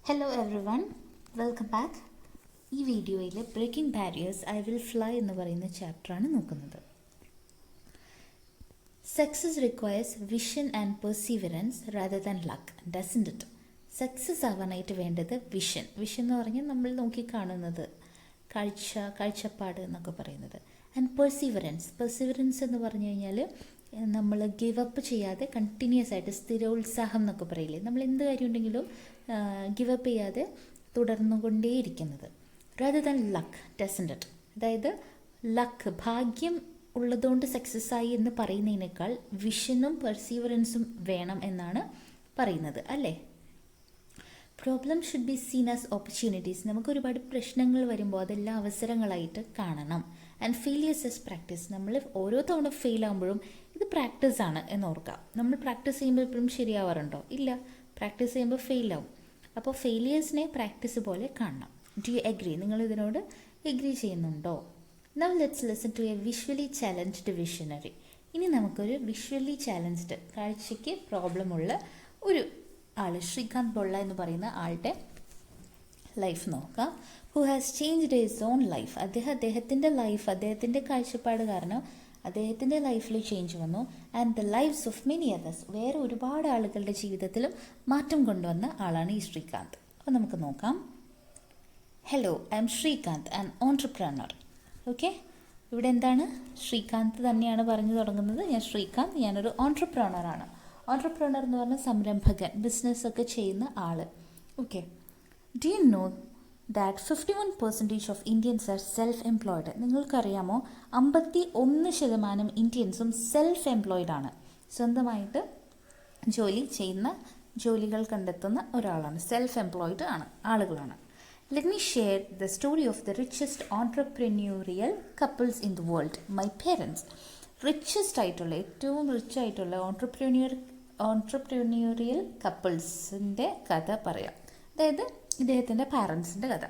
Hello everyone, welcome back. ഈ വീഡിയോയിൽ breaking barriers I will fly എന്ന് പറയുന്ന ചാപ്റ്ററാണ് നോക്കുന്നത്. Success requires vision and perseverance rather than luck, doesn't it? Success ആവാനായിട്ട് വേണ്ടത് വിഷൻ എന്ന് പറഞ്ഞാൽ നമ്മൾ നോക്കിക്കാണുന്നത്, കാഴ്ചപ്പാട് എന്നൊക്കെ പറയുന്നത്. ആൻഡ് പെർസീവറൻസ് എന്ന് പറഞ്ഞു കഴിഞ്ഞാൽ നമ്മൾ ഗിവ് അപ്പ് ചെയ്യാതെ കണ്ടിന്യൂസ് ആയിട്ട് സ്ഥിരോത്സാഹം എന്നൊക്കെ പറയില്ലേ, നമ്മൾ എന്ത് കാര്യം ഉണ്ടെങ്കിലും ഗിവ് അപ്പ് ചെയ്യാതെ തുടർന്നുകൊണ്ടേയിരിക്കുന്നത്. Rather than luck, doesn't it? അതായത് ലക്ക്, ഭാഗ്യം ഉള്ളതുകൊണ്ട് സക്സസ് ആയി എന്ന് പറയുന്നതിനേക്കാൾ വിഷനും പെർസീവറൻസും വേണം എന്നാണ് പറയുന്നത്, അല്ലേ? Problem should be seen as opportunities. നമുക്ക് ഒരുപാട് പ്രശ്നങ്ങൾ വരുമ്പോൾ അതെല്ലാം അവസരങ്ങളായിട്ട് കാണണം. And failures as practice. നമ്മൾ ഓരോ തവണ ഫെയിൽ ആകുമ്പോഴും ഇത് പ്രാക്ടീസ് ആണ് എന്നോർക്കാം. നമ്മൾ പ്രാക്ടീസ് ചെയ്യുമ്പോൾ എപ്പോഴും ശരിയാവാറുണ്ടോ? ഇല്ല, പ്രാക്ടീസ് ചെയ്യുമ്പോൾ ഫെയിലാവും. അപ്പോൾ ഫെയിലിയേഴ്സിനെ പ്രാക്ടീസ് പോലെ കാണണം. Do you agree? നിങ്ങൾ ഇതിനോട് എഗ്രി ചെയ്യുന്നുണ്ടോ? Now let's listen to a visually challenged visionary. ഇനി നമുക്കൊരു വിഷ്വലി ചാലഞ്ച്ഡ്, കാഴ്ചയ്ക്ക് പ്രോബ്ലമുള്ള ഒരു ആൾ, ശ്രീകാന്ത് ബൊള്ള എന്ന് പറയുന്ന ആളുടെ ലൈഫ് നോക്കാം. Who has changed his own life. അദ്ദേഹത്തിൻ്റെ ലൈഫ്, അദ്ദേഹത്തിൻ്റെ കാഴ്ചപ്പാട് കാരണം അദ്ദേഹത്തിൻ്റെ ലൈഫിൽ ചേഞ്ച് വന്നു. And the lives of many others. വേറെ ഒരുപാട് ആളുകളുടെ ജീവിതത്തിലും മാറ്റം കൊണ്ടുവന്ന ആളാണ് ഈ ശ്രീകാന്ത്. അപ്പോൾ നമുക്ക് നോക്കാം. Hello, I am Srikanth, an entrepreneur. Okay, ഇവിടെ എന്താണ്? ശ്രീകാന്ത് തന്നെയാണ് പറഞ്ഞു തുടങ്ങുന്നത്. ഞാൻ ശ്രീകാന്ത്, ഞാനൊരു ഓൺട്രപ്രണറാണ്. ഓൺട്രപ്രണർ എന്ന് പറഞ്ഞാൽ സംരംഭകൻ, ബിസിനസ്സൊക്കെ ചെയ്യുന്ന ആൾ. Okay, do you know that 51% of Indians are self employed? നിങ്ങൾക്കറിയാമോ 51% ഇന്ത്യൻസും സെൽഫ് എംപ്ലോയിഡ് ആണ്. സ്വന്തമായിട്ട് ജോലികൾ കണ്ടെത്തുന്ന ഒരാളാണ്, സെൽഫ് എംപ്ലോയിഡ് ആളുകളാണ്. Let me share the story of the richest entrepreneurial couples in the world, my parents. Richest ആയിട്ടുള്ള, ഏറ്റവും റിച്ച് ആയിട്ടുള്ള ഓൺട്രപ്രന്യൂറിയൽ കപ്പിൾസിൻ്റെ കഥ പറയാം. അതായത് ഇദ്ദേഹത്തിൻ്റെ പാരൻസിൻ്റെ കഥ.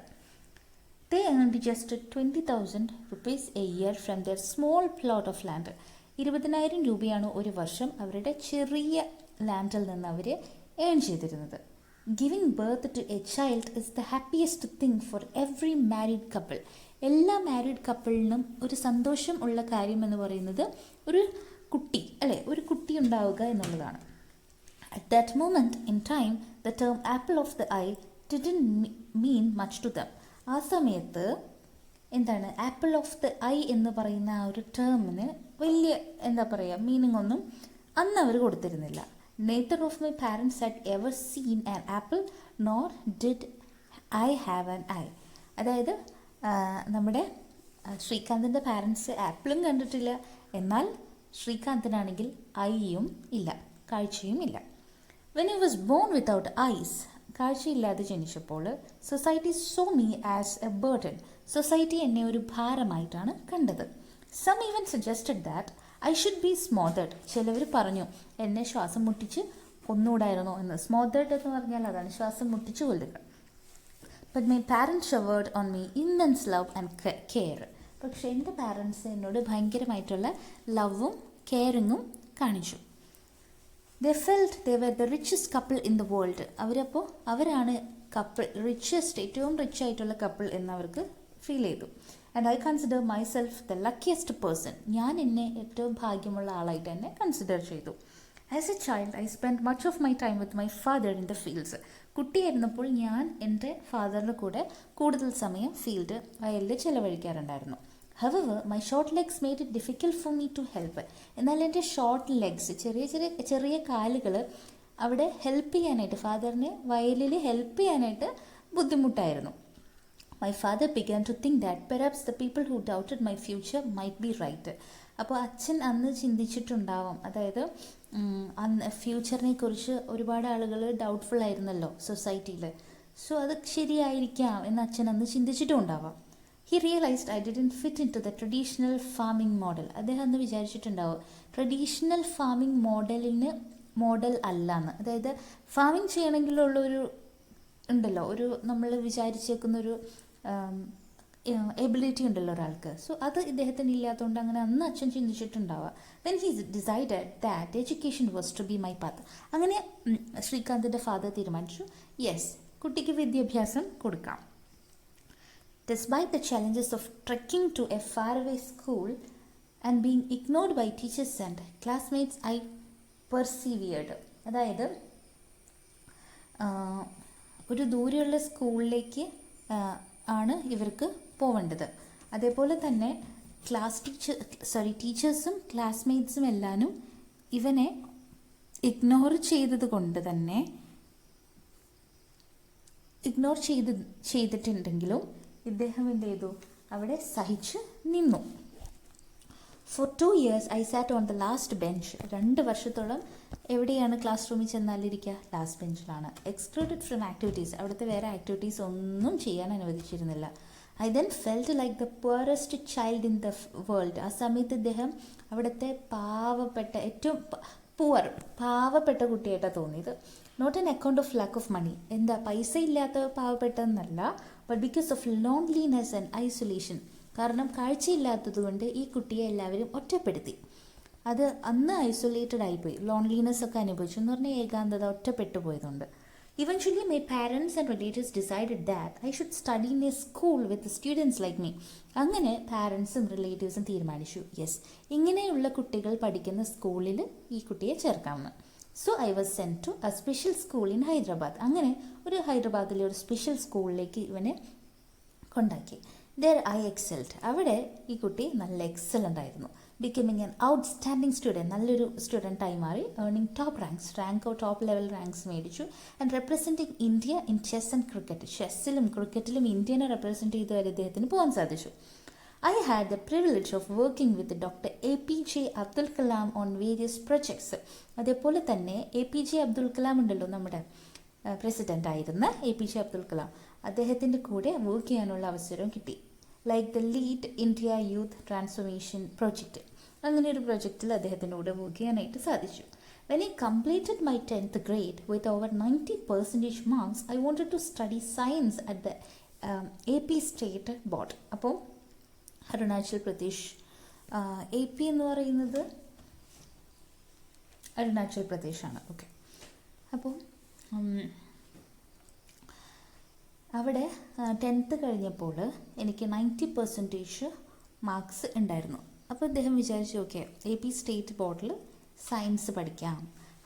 They earned just 20,000 rupees a year from their small plot of land. 20,000 രൂപയാണ് ഒരു വർഷം അവരുടെ ചെറിയ ലാൻഡിൽ നിന്ന് അവർ ഏൺ ചെയ്തിരുന്നത്. Giving birth to a child is the happiest thing for every married couple. എല്ലാ മാരീഡ് കപ്പിളിനും ഒരു സന്തോഷം ഉള്ള കാര്യം എന്ന് പറയുന്നത് ഒരു കുട്ടി, അല്ലേ, ഒരു കുട്ടി ഉണ്ടാവുക എന്നുള്ളതാണ്. At that moment in time, the term apple of the eye didn't mean much to them. ആ സമയത്ത് എന്താണ് ആപ്പിൾ ഓഫ് ദ ഐ എന്ന് പറയുന്ന ആ ഒരു ടേമിന് വലിയ മീനിങ് ഒന്നും അന്ന് അവർ കൊടുത്തിരുന്നില്ല. Neither of my parents had ever seen an apple, nor did I have an eye. അതായത് നമ്മുടെ ശ്രീകാന്തിൻ്റെ പാരൻസ് ആപ്പിളും കണ്ടിട്ടില്ല, എന്നാൽ ശ്രീകാന്തിനാണെങ്കിൽ ഐയും ഇല്ല, കാഴ്ചയും ഇല്ല. When I was born without eyes, കാഴ്ചയില്ലാതെ ജനിച്ചപ്പോൾ society saw me as a burden. Society എന്നെ ഒരു ഭാരമായിട്ടാണ് കണ്ടത്. Some even suggested that I should be smothered. ചിലവർ പറഞ്ഞു എന്നെ ശ്വാസം മുട്ടിച്ച് കൊന്നുകൂടായിരുന്നു എന്ന്. സ്മോതേഡ് എന്ന് പറഞ്ഞാൽ അതാണ്, ശ്വാസം മുട്ടിച്ച് കൊല്ലുക. But my parents showered on me immense love and care. പക്ഷേ എൻ്റെ പാരൻസ് എന്നോട് ഭയങ്കരമായിട്ടുള്ള ലവും കെയറിങ്ങും കാണിച്ചു. They felt they were the richest couple in the world. അവരാണ് കപ്പിൾ, റിച്ചസ്റ്റ്, ഏറ്റവും റിച്ച് ആയിട്ടുള്ള കപ്പിൾ എന്നവർക്ക് ഫീൽ ചെയ്തു. And I consider myself the luckiest person. ഞാൻ എന്നെ ഏറ്റവും ഭാഗ്യമുള്ള ആളായിട്ട് തന്നെ കൺസിഡർ ചെയ്തു. As a child I spend much of my time with my father in the fields. കുട്ടിയായിരുന്നപ്പോൾ ഞാൻ എൻ്റെ ഫാദറിൻ്റെ കൂടെ കൂടുതൽ സമയം വയലിൽ ചിലവഴിക്കാറുണ്ടായിരുന്നു. However, my short legs made it difficult for me to help. എന്നാൽ എൻ്റെ ഷോർട്ട് ലെഗ്സ്, ചെറിയ കാലുകൾ അവിടെ ഹെൽപ്പ് ചെയ്യാനായിട്ട്, ഫാദറിനെ വയലിൽ ഹെൽപ്പ് ചെയ്യാനായിട്ട് ബുദ്ധിമുട്ടായിരുന്നു. My father began to think that perhaps the people who doubted my future might be right. അപ്പോൾ അച്ഛൻ അന്ന് ചിന്തിച്ചിട്ടുണ്ടാവും, അതായത് അന്ന് ഫ്യൂച്ചറിനെ കുറിച്ച് ഒരുപാട് ആളുകൾ ഡൗട്ട്ഫുൾ ആയിരുന്നല്ലോ സൊസൈറ്റിയിൽ. സോ അത് ശരിയായിരിക്കാം എന്ന് അച്ഛൻ അന്ന് ചിന്തിച്ചിട്ടും ഉണ്ടാവാം. He realized I didn't fit into the traditional farming model. അദ്ദേഹം അന്ന് വിചാരിച്ചിട്ടുണ്ടാവും ട്രഡീഷണൽ ഫാമിംഗ് മോഡൽ അല്ലാന്ന്. അതായത് ഫാമിംഗ് ചെയ്യണമെങ്കിലുള്ളൊരു ഉണ്ടല്ലോ, ഒരു നമ്മൾ വിചാരിച്ചേക്കുന്നൊരു എബിലിറ്റി ഉണ്ടല്ലോ ഒരാൾക്ക്. സോ അത് ഇദ്ദേഹത്തിന് ഇല്ലാത്തതുകൊണ്ട് അങ്ങനെ അന്ന് അച്ഛൻ ചിന്തിച്ചിട്ടുണ്ടാവുക. Then he decided that education was to be my path. അങ്ങനെ ശ്രീകാന്തിൻ്റെ ഫാദർ തീരുമാനിച്ചു, യെസ്, കുട്ടിക്ക് വിദ്യാഭ്യാസം കൊടുക്കാം. Despite the challenges of trekking to a faraway school and being ignored by teachers and classmates, I persevered. അതായത് ഒരു ദൂരെയുള്ള സ്കൂളിലേക്ക് ആണ് ഇവർക്ക് പോവേണ്ടത്. അതേപോലെ തന്നെ ടീച്ചേഴ്സും ക്ലാസ്മേറ്റ്സും എല്ലാവരും ഇവനെ ഇഗ്നോർ ചെയ്തിട്ടുണ്ടെങ്കിലും ഇദ്ദേഹം എന്ത് ചെയ്തു, അവിടെ സഹിച്ച് നിന്നു. For 2 years I sat on the last bench. 2 വർഷത്തോളം എവിടെയാണ് ക്ലാസ് റൂമിൽ ചെന്നാലിരിക്കുക? ലാസ്റ്റ് ബെഞ്ചിലാണ്. എക്സ്ക്ലൂഡഡ് ഫ്രം ആക്ടിവിറ്റീസ്, അവിടുത്തെ വേറെ ആക്ടിവിറ്റീസ് ഒന്നും ചെയ്യാൻ അനുവദിച്ചിരുന്നില്ല. I then felt like the poorest child in the world. ആ സമയത്ത് ഇദ്ദേഹം അവിടുത്തെ ഏറ്റവും പാവപ്പെട്ട കുട്ടിയായിട്ടാണ് തോന്നിയത്. Not an account of lack of money, എന്താ പൈസ ഇല്ലാത്ത പാവപ്പെട്ടതെന്നല്ല, but because of loneliness and isolation. കാരണം കാഴ്ചയില്ലാത്തത് കൊണ്ട് ഈ കുട്ടിയെ എല്ലാവരും ഒറ്റപ്പെടുത്തി. അത് അന്ന് ഐസൊലേറ്റഡ് ആയിപ്പോയി, ലോൺലിനെസ് ഒക്കെ അനുഭവിച്ചു എന്ന് പറഞ്ഞാൽ ഏകാന്തത, ഒറ്റപ്പെട്ടു പോയതുകൊണ്ട്. Eventually my parents and relatives decided that I should study in a school with students like me. അങ്ങനെ പാരൻസും റിലേറ്റീവ്സും തീരുമാനിച്ചു, യെസ്, ഇങ്ങനെയുള്ള കുട്ടികൾ പഠിക്കുന്ന സ്കൂളിൽ ഈ കുട്ടിയെ ചേർക്കാമെന്ന്. So I was sent to a special school in Hyderabad. അങ്ങനെ ഒരു ഹൈദരാബാദിലെ ഒരു സ്പെഷ്യൽ സ്കൂളിലേക്ക് ഇവനെ കൊണ്ടാക്കി. There I excelled. അവിടെ ഈ കുട്ടി നല്ല എക്സലൻ്റ് ആയിരുന്നു. ബിക്കമിങ് ആൻ ഔട്ട്സ്റ്റാൻഡിങ് സ്റ്റുഡൻറ്റ്, നല്ലൊരു സ്റ്റുഡൻ്റായി മാറി. Earning top ranks, top level ranks മേടിച്ചു. And representing India in chess and cricket, ചെസ്സിലും ക്രിക്കറ്റിലും ഇന്ത്യനെ റെപ്രസെൻറ്റ് ചെയ്ത് വരെ ഇദ്ദേഹത്തിന് പോകാൻ സാധിച്ചു. I had the privilege of working with Dr. APJ Abdul Kalam on various projects. അതേപോലെ തന്നെ APJ അബ്ദുൽ കലാം ഉണ്ടല്ലോ, നമ്മുടെ പ്രസിഡൻ്റ് ആയിരുന്ന APJ അബ്ദുൽ കലാം, അദ്ദേഹത്തിൻ്റെ കൂടെ വർക്ക് ചെയ്യാനുള്ള അവസരവും കിട്ടി. Like the lead India youth transformation project, അങ്ങനെ ഒരു പ്രോജക്റ്റിൽ അദ്ദേഹത്തിൻ്റെ കൂടെ വർക്ക് ചെയ്യാനായിട്ട് സാധിച്ചു. When I completed my 10th grade with over 90% marks, I wanted to study science at the AP State Board. അപ്പോൾ അരുണാചൽ പ്രദേശ്, AP എന്ന് പറയുന്നത് അരുണാചൽ പ്രദേശാണ്. ഓക്കെ, അപ്പോൾ അവിടെ 10th കഴിഞ്ഞപ്പോൾ എനിക്ക് 90% മാർക്സ് ഉണ്ടായിരുന്നു. അപ്പോൾ അദ്ദേഹം വിചാരിച്ചു, ഓക്കെ, AP സ്റ്റേറ്റ് ബോർഡിൽ സയൻസ് പഠിക്കാം.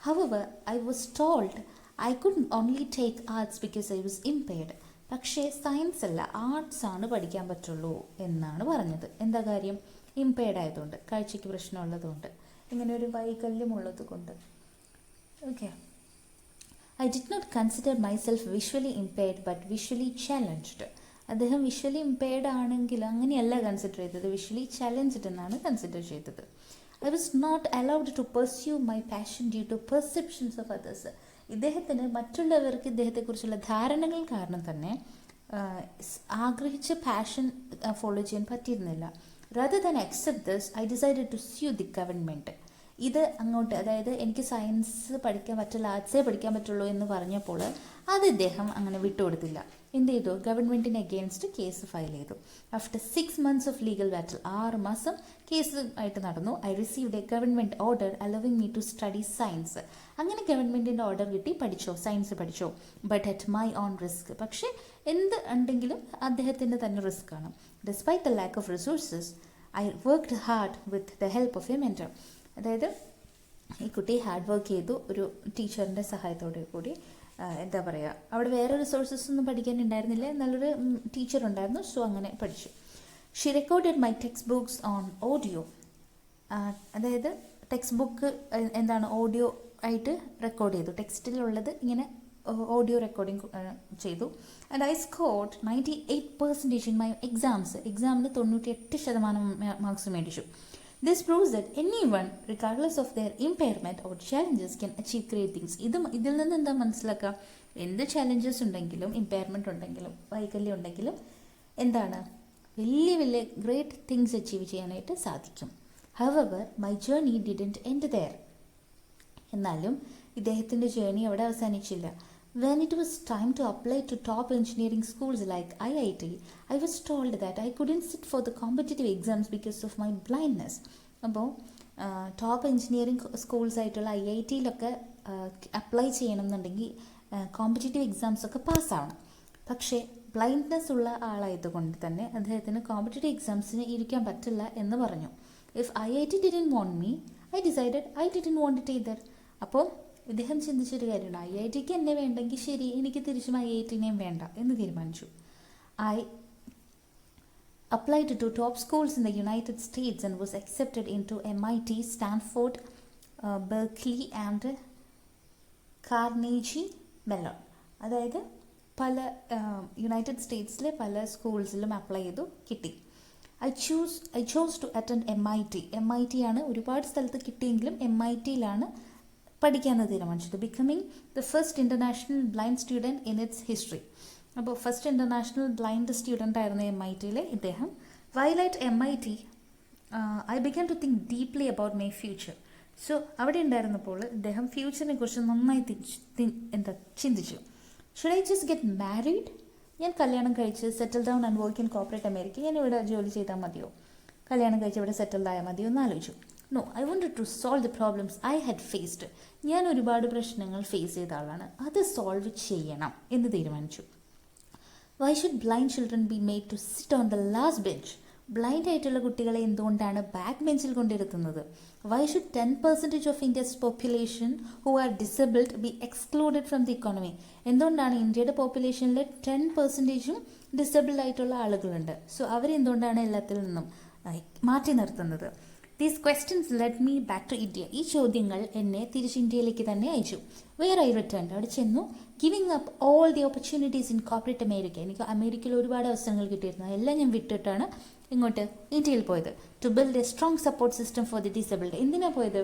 However I was told I could only take arts because I was impaired. പക്ഷേ സയൻസ് അല്ല, ആർട്സ് ആണ് പഠിക്കാൻ പറ്റുള്ളൂ എന്നാണ് പറഞ്ഞത്. എന്താ കാര്യം? ഇംപെയർഡ് ആയതുകൊണ്ട്, കാഴ്ചയ്ക്ക് പ്രശ്നമുള്ളതുകൊണ്ട്, ഇങ്ങനെ ഒരു വൈകല്യമുള്ളത് കൊണ്ട്. Okay, I did not consider myself visually impaired but visually challenged. അദ്ദേഹം വിഷ്വലി ഇംപെയർഡ് ആണെങ്കിൽ അങ്ങനെയല്ല കൺസിഡർ ചെയ്തത്, വിഷ്വലി ചാലഞ്ച്ഡ് എന്നാണ് കൺസിഡർ ചെയ്തത്. I was not allowed to pursue my passion due to perceptions of others. ഇദ്ദേഹത്തിന് മറ്റുള്ളവർക്ക് ഇദ്ദേഹത്തെക്കുറിച്ചുള്ള ധാരണകൾ കാരണം തന്നെ ആഗ്രഹിച്ച പാഷൻ ഫോളോ ചെയ്യാൻ പറ്റിയിരുന്നില്ല. rather than accept this, I decided to sue the government. ഇത് അങ്ങോട്ട്, അതായത് എനിക്ക് സയൻസ് പഠിക്കാൻ പറ്റില്ല, ആർട്സേ പഠിക്കാൻ പറ്റുള്ളൂ എന്ന് പറഞ്ഞപ്പോൾ അത് ഇദ്ദേഹം അങ്ങനെ വിട്ടുകൊടുത്തില്ല. എന്ത് ചെയ്തു? ഗവൺമെൻറ്റിന് അഗെയിൻസ്റ്റ് കേസ് ഫയൽ ചെയ്തു. After 6 months of legal battle, 6 മാസം കേസ് ആയിട്ട് നടന്നു. I received a government order allowing me to study science. അങ്ങനെ ഗവൺമെൻറ്റിൻ്റെ ഓർഡർ കിട്ടി, പഠിച്ചോ, സയൻസ് പഠിച്ചോ, but at my own risk. പക്ഷേ എന്ത് ഉണ്ടെങ്കിലും അദ്ദേഹത്തിൻ്റെ തന്നെ റിസ്ക് ആണ്. Despite the lack of resources, I worked hard with the help of a mentor. അതായത് ഈ കുട്ടി ഹാർഡ് വർക്ക് ചെയ്തു, ഒരു ടീച്ചറിൻ്റെ സഹായത്തോടെ കൂടി. എന്താ പറയുക, അവിടെ വേറെ റിസോഴ്സസ് ഒന്നും പഠിക്കാനുണ്ടായിരുന്നില്ല, നല്ലൊരു ടീച്ചർ ഉണ്ടായിരുന്നു. സോ അങ്ങനെ പഠിച്ചു. She recorded my textbooks on audio. അതായത് ടെക്സ്റ്റ് ബുക്ക് എന്താണ്, ഓഡിയോ ആയിട്ട് റെക്കോർഡ് ചെയ്തു. ടെക്സ്റ്റിലുള്ളത് ഇങ്ങനെ ഓഡിയോ റെക്കോർഡിങ് ചെയ്തു. And I scored 98% in my എക്സാമിന് 98% മാർക്സ് മേടിച്ചു. This proves that anyone, regardless of their impairment or challenges, can achieve great things. ഇതിൽ നിന്ന് എന്താ മനസ്സിലാക്കുക? എന്ത് ചാലഞ്ചസ് ഉണ്ടെങ്കിലും, ഇമ്പയർമെൻറ്റ് ഉണ്ടെങ്കിലും, വൈകല്യം ഉണ്ടെങ്കിലും എന്താണ്, വലിയ വലിയ ഗ്രേറ്റ് തിങ്സ് അച്ചീവ് ചെയ്യാനായിട്ട് സാധിക്കും. However, my journey didn't end there. എന്നാലും ഇദ്ദേഹത്തിൻ്റെ ജേർണി അവിടെ അവസാനിച്ചില്ല. When it was time to apply to top engineering schools like IIT, I was told that I couldn't sit for the competitive exams because of my blindness. അപ്പോൾ top engineering schools ആയിട്ടുള്ള IITയിലൊക്കെ apply ചെയ്യണം എന്നുണ്ടെങ്കിൽ competitive exams ഒക്കെ പാസ്സാവണം. പക്ഷേ blindness ഉള്ള ആളായതുകൊണ്ട് തന്നെ അദ്ദേഹത്തിന് competitive എക്സാംസിന് ഇരിക്കാൻ പറ്റില്ല എന്ന് പറഞ്ഞു. If IIT didn't want me, I decided I didn't want it either. അപ്പോൾ ഇദ്ദേഹം ചിന്തിച്ചൊരു കാര്യമാണ്, IITക്ക് എന്നെ വേണ്ടെങ്കിൽ ശരി, എനിക്ക് തിരിച്ചും IITനെയും വേണ്ട എന്ന് തീരുമാനിച്ചു. I applied to top schools in the United States and was accepted into MIT, Stanford, Berkeley and Carnegie Mellon. അതായത് പല യുണൈറ്റഡ് സ്റ്റേറ്റ്സിലെ പല സ്കൂൾസിലും അപ്ലൈ ചെയ്തു, കിട്ടി. I chose to attend MIT ആണ് ഒരുപാട് സ്ഥലത്ത് കിട്ടിയെങ്കിലും MITയിലാണ് പഠിക്കാമെന്ന് തീരുമാനിച്ചത്. Becoming the first international blind student in its history. അപ്പോൾ ഫസ്റ്റ് ഇൻ്റർനാഷണൽ ബ്ലൈൻഡ് സ്റ്റുഡൻ്റ് ആയിരുന്നു MITയിലെ ഇദ്ദേഹം. While at MIT I began to think deeply about my future. So അവിടെ ഉണ്ടായിരുന്നപ്പോൾ ഇദ്ദേഹം ഫ്യൂച്ചറിനെ കുറിച്ച് നന്നായി ചിന്തിച്ചു. Should I just get married? ഞാൻ കല്യാണം കഴിച്ച് settle down and work in corporate America, ഞാൻ ഇവിടെ ജോലി ചെയ്താൽ മതിയോ? കല്യാണം കഴിച്ച് ഇവിടെ സെറ്റിൽഡ് ആയാൽ മതിയോ എന്ന് ആലോചിച്ചു. No, I wanted to solve the problems I had faced. ഞാൻ ഒരുപാട് പ്രശ്നങ്ങൾ ഫേസ് ചെയ്ത ആളാണ്, അത് സോൾവ് ചെയ്യണം എന്ന് തീരുമാനിച്ചു. Why should blind children be made to sit on the last bench? Blind ആയിട്ടുള്ള കുട്ടികളെ എന്തുകൊണ്ടാണ് ബാക്ക് ബെഞ്ചിൽ കൊണ്ടിരുത്തുന്നത്? Why should 10% of India's population who are disabled be excluded from the economy? എന്തുകൊണ്ടാണ് ഇന്ത്യയുടെ പോപ്പുലേഷനിൽ 10%ഉം ഡിസബിൾഡ് ആയിട്ടുള്ള ആളുകളുണ്ട്? സോ അവരെന്തുകൊണ്ടാണ് എല്ലാത്തിൽ നിന്നും മാറ്റി നിർത്തുന്നത്? These questions led me back to India. ഈ ചോദ്യങ്ങൾ എന്നെ തിരിച്ച് ഇന്ത്യയിലേക്ക് തന്നെ അയച്ചു. വെയർ ഐ റിട്ടേൺ, അവിടെ ചെന്നു. Giving up all the opportunities in corporate America. എനിക്ക് അമേരിക്കയിൽ ഒരുപാട് അവസരങ്ങൾ കിട്ടിയിരുന്നു, എല്ലാം ഞാൻ വിട്ടിട്ടാണ് ഇങ്ങോട്ട് ഇന്ത്യയിൽ പോയത്. To build a strong support system for the disabled. എന്തിനാണ് പോയത്?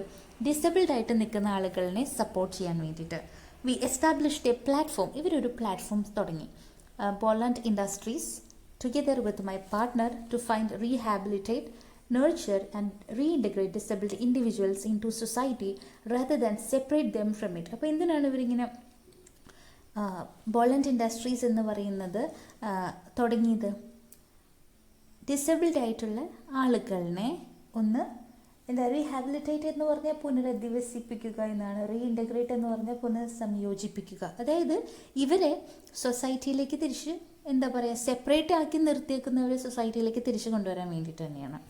ഡിസബിൾഡ് ആയിട്ട് നിൽക്കുന്ന ആളുകളെ സപ്പോർട്ട് ചെയ്യാൻ വേണ്ടിയിട്ട്. We established a platform. ഇവരൊരു പ്ലാറ്റ്ഫോം തുടങ്ങി, Bolla industries, together with my partner to find rehabilitate, nurture and reintegrate disabled individuals into society rather than separate them from it. അപ്പോൾ എന്തിനാണ് ഇവരിങ്ങനെ Bolla ഇൻഡസ്ട്രീസ് എന്ന് പറയുന്നത് തുടങ്ങിയത്? ഡിസബിൾഡ് ആയിട്ടുള്ള ആളുകളെ ഒന്ന് റീഹാബിലിറ്റേറ്റ് എന്ന് പറഞ്ഞാൽ പുനരധിവസിപ്പിക്കുക എന്നാണ്, റീഇൻറ്റഗ്രേറ്റ് എന്ന് പറഞ്ഞാൽ പുനഃസംയോജിപ്പിക്കുക. അതായത് ഇവരെ സൊസൈറ്റിയിലേക്ക് തിരിച്ച് സെപ്പറേറ്റ് ആക്കി നിർത്തിയേക്കുന്നവരെ സൊസൈറ്റിയിലേക്ക് തിരിച്ച് കൊണ്ടുവരാൻ വേണ്ടിയിട്ട് തന്നെയാണ്.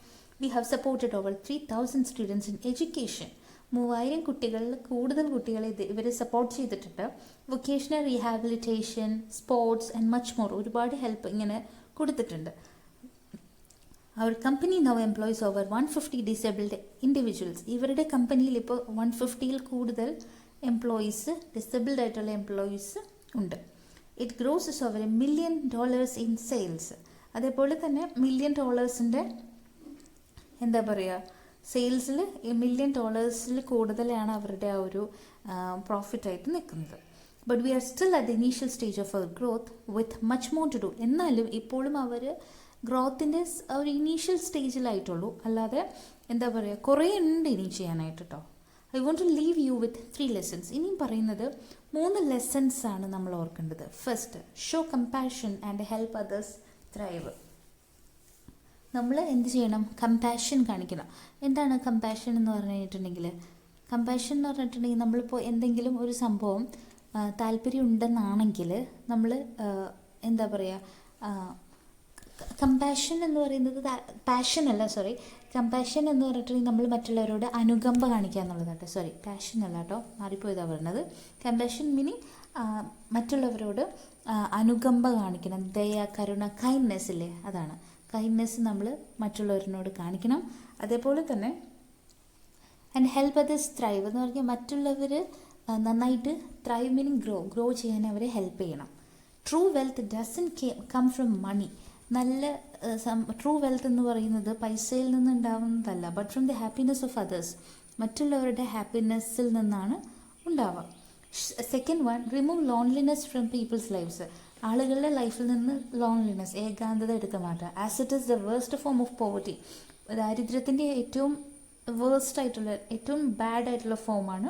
We have supported over 3,000 students in education. 3,000 കുട്ടികളിൽ കൂടുതൽ കുട്ടികളെ ഇവരെ സപ്പോർട്ട് ചെയ്തിട്ടുണ്ട്. Vocational rehabilitation, sports and much more, ഒരുപാട് ഹെൽപ്പ് ഇങ്ങനെ കൊടുത്തിട്ടുണ്ട്. അവർ company now employs over 150 disabled individuals. ഇവരുടെ കമ്പനിയിൽ ഇപ്പോൾ 150ൽ കൂടുതൽ എംപ്ലോയീസ്, ഡിസേബിൾഡ് ആയിട്ടുള്ള എംപ്ലോയീസ് ഉണ്ട്. It grosses over $1 million in sales. അതേപോലെ തന്നെ $1 million സെയിൽസിൽ $1 million കൂടുതലാണ് അവരുടെ ആ ഒരു പ്രോഫിറ്റായിട്ട് നിൽക്കുന്നത്. But we are still at the initial stage of our growth with much more to do. എന്നാലും ഇപ്പോഴും അവർ ഗ്രോത്തിൻ്റെ ഒരു ഇനീഷ്യൽ സ്റ്റേജിലായിട്ടുള്ളൂ, അല്ലാതെ കുറേ ഉണ്ട് ഇനി ചെയ്യാനായിട്ട് കേട്ടോ. I want to leave you with 3 lessons. ഇനിയും പറയുന്നത് 3 lessons ആണ് നമ്മൾ ഓർക്കേണ്ടത്. First, show compassion and help others thrive. നമ്മൾ എന്ത് ചെയ്യണം? കമ്പാഷൻ കാണിക്കണം. എന്താണ് കമ്പാഷൻ എന്ന് പറഞ്ഞിട്ടുണ്ടെങ്കിൽ? കമ്പാഷൻ എന്ന് പറഞ്ഞിട്ടുണ്ടെങ്കിൽ നമ്മളിപ്പോൾ എന്തെങ്കിലും ഒരു സംഭവം താല്പര്യം ഉണ്ടെന്നാണെങ്കിൽ നമ്മൾ കമ്പാഷൻ എന്ന് പറയുന്നത് പാഷൻ അല്ല, കമ്പാഷൻ എന്ന് പറഞ്ഞിട്ടുണ്ടെങ്കിൽ നമ്മൾ മറ്റുള്ളവരോട് അനുകമ്പ കാണിക്കുക എന്നുള്ളതാട്ടോ. പാഷൻ അല്ല കേട്ടോ, മാറിപ്പോയതാണ് പറയുന്നത്. കമ്പാഷൻ മീനിങ് മറ്റുള്ളവരോട് അനുകമ്പ കാണിക്കണം, ദയ, കരുണ, കൈൻഡ്നെസ് ഇല്ലേ, അതാണ് കൈൻഡ്നെസ് നമ്മൾ മറ്റുള്ളവരിനോട് കാണിക്കണം. അതേപോലെ തന്നെ ആൻഡ് ഹെൽപ്പ് അതേഴ്സ് ത്രൈവ് എന്ന് പറഞ്ഞാൽ മറ്റുള്ളവർ നന്നായിട്ട് ത്രൈവ് മീനിങ് ഗ്രോ ചെയ്യാൻ അവരെ ഹെൽപ്പ് ചെയ്യണം. True wealth doesn't come from money. നല്ല ട്രൂ വെൽത്ത് എന്ന് പറയുന്നത് പൈസയിൽ നിന്ന് ഉണ്ടാവുന്നതല്ല, but from the happiness of others. മറ്റുള്ളവരുടെ ഹാപ്പിനെസ്സിൽ നിന്നാണ് ഉണ്ടാവുക. Second one, remove loneliness from people's lifes. ആളുകളുടെ ലൈഫിൽ നിന്ന് ലോൺലിനെസ്, ഏകാന്തത എടുത്ത് മാറ്റുക. As it is the worst form of poverty. ദാരിദ്ര്യത്തിൻ്റെ ഏറ്റവും വേഴ്സ്റ്റ് ആയിട്ടുള്ള, ഏറ്റവും ബാഡ് ആയിട്ടുള്ള ഫോമാണ്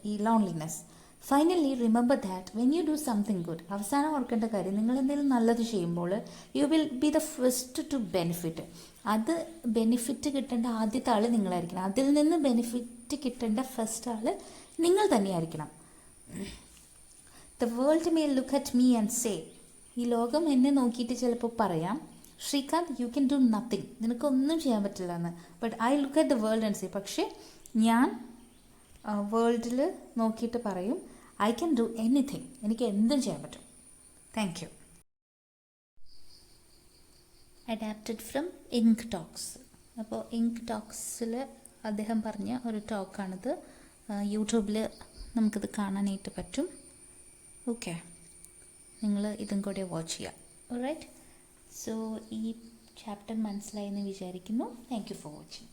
ഈ loneliness. Finally remember that when you do something good, അവസാനം ഓർക്കേണ്ട കാര്യം, നിങ്ങൾ എന്തെങ്കിലും നല്ലത് ചെയ്യുമ്പോൾ you will be the first to benefit. അത് ബെനിഫിറ്റ് കിട്ടേണ്ട ആദ്യത്തെ ആൾ നിങ്ങളായിരിക്കണം. അതിൽ നിന്ന് ബെനിഫിറ്റ് കിട്ടേണ്ട ഫസ്റ്റ് ആൾ നിങ്ങൾ തന്നെയായിരിക്കണം. The world may look at me and say, ഈ ലോകം എന്നെ നോക്കിയിട്ട് ചിലപ്പോൾ പറയാം, Srikanth you can do nothing, നിനക്കൊന്നും ചെയ്യാൻ പറ്റില്ല എന്ന്. But I look at the world and say, പക്ഷേ ഞാൻ വേൾഡിൽ നോക്കിയിട്ട് പറയും, ഐ ക്യാൻ ഡു എനിത്തിങ്, എനിക്ക് എന്തും ചെയ്യാൻ പറ്റും. Thank you. Adapted from ink talks. അപ്പോൾ ഇങ്ക് ടോക്സിൽ അദ്ദേഹം പറഞ്ഞ ഒരു ടോക്കാണിത്. യൂട്യൂബിൽ നമുക്കിത് കാണാനായിട്ട് പറ്റും. ഓക്കെ, നിങ്ങൾ ഇതും കൂടെ വാച്ച് ചെയ്യുക. ഓൾറൈറ്റ്, സോ ഈ ചാപ്റ്റർ മനസ്സിലായെന്ന് വിചാരിക്കുന്നു. Thank you for watching.